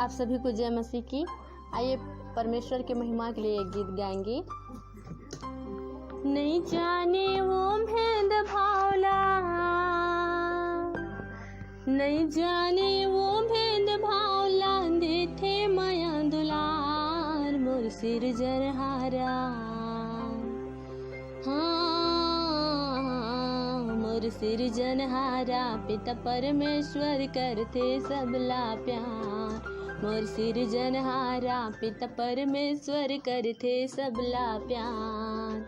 आप सभी को जय मसीह की। आइए परमेश्वर के महिमा के लिए एक गीत गाएंगे। नहीं जाने वो भेद भावला, नहीं जाने वो भेद भावला, देथे माया दुलार मोर सिरजनहारा। मोर सिरजनहारा पिता परमेश्वर करते सबला प्यार। मोर सिरजनहारा पिता परमेश्वर करते सबला प्यार।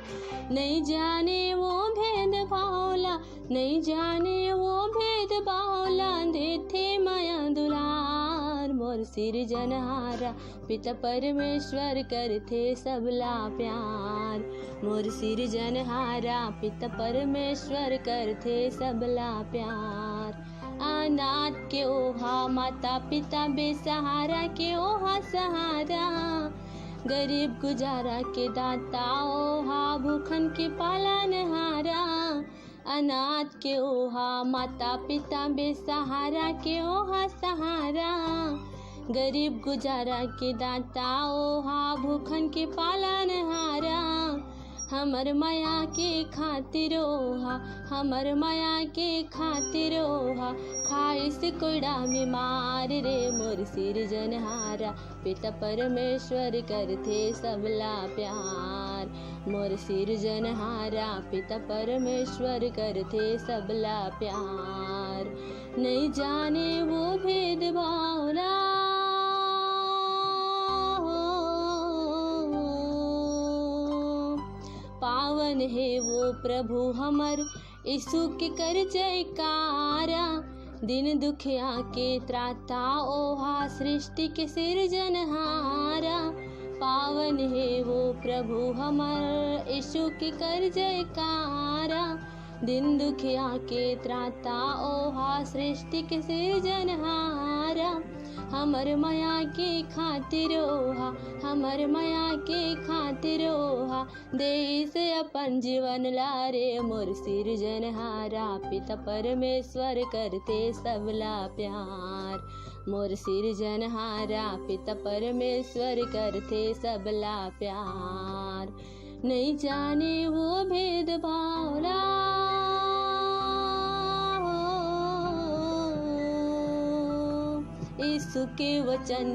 नहीं जाने वो भेद भावला, नहीं जाने वो भेद भावला, देथे माया दुलार मोर सिरजनहारा पिता परमेश्वर करते सबला प्यार। मोर सिरजनहारा पिता परमेश्वर करते सबला प्यार। अनाथ के ओहा माता पिता बेसहारा के ओहा सहारा, गरीब गुजारा के दाता ओहा भूखन के पालनहारा। अनाथ के ओहा माता पिता बेसहारा के ओहा सहारा, गरीब गुजारा के दाता ओहा भूखन के पालनहारा। हमर माया के खातिर ओहा, हमर माया के खातिर ओहा, खाई से कोड़ा में मार रे मोर सिरजनहारा पिता परमेश्वर करते सबला प्यार। मोर सिरजनहारा पिता परमेश्वर करते सबला प्यार। नहीं जाने वो भेद भावना, पावन है वो प्रभु हमर यीशु के कर जयकारा। दिन दुखिया के त्राता ओहा सृष्टि के सिरजनहारा। पावन है वो प्रभु हमर यीशु के कर जयकारा। दिन दुखिया के त्राता ओहा सृष्टि के सिरजनहारा। हमर माया के खातिर ओहा, हमर माया के खातिर ओहा, दे से अपन जीवन लारे मोर सिरजनहारा पिता परमेश्वर करते सबला प्यार। मोर सिरजनहारा पिता परमेश्वर करते सबला प्यार। नहीं जाने वो भेद भावना, यीशु के वचन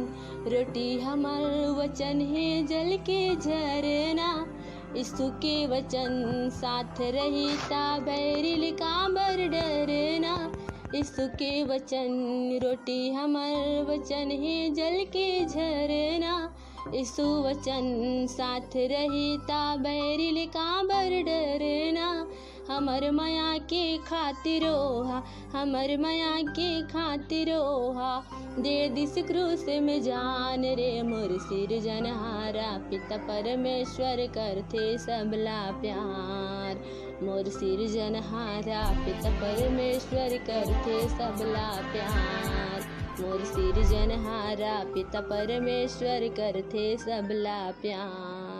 रोटी हमर वचन है जल के झरना। यीशु के वचन साथ रहिता बैरिल का बर डरना। यीशु के वचन रोटी हमर वचन है जल के झरना। यीशु वचन साथ रहिता बैरिल का बर डरना। हमर माया के खातिर ओहा, हमर माया के खातिर ओहा, दे दिस क्रूस में जान रे मोर सिरजनहारा पिता परमेश्वर करते सबला प्यार। मोर सिरजनहारा पिता परमेश्वर करते सबला प्यार। मोर सिरजनहारा पिता परमेश्वर करते सबला प्यार।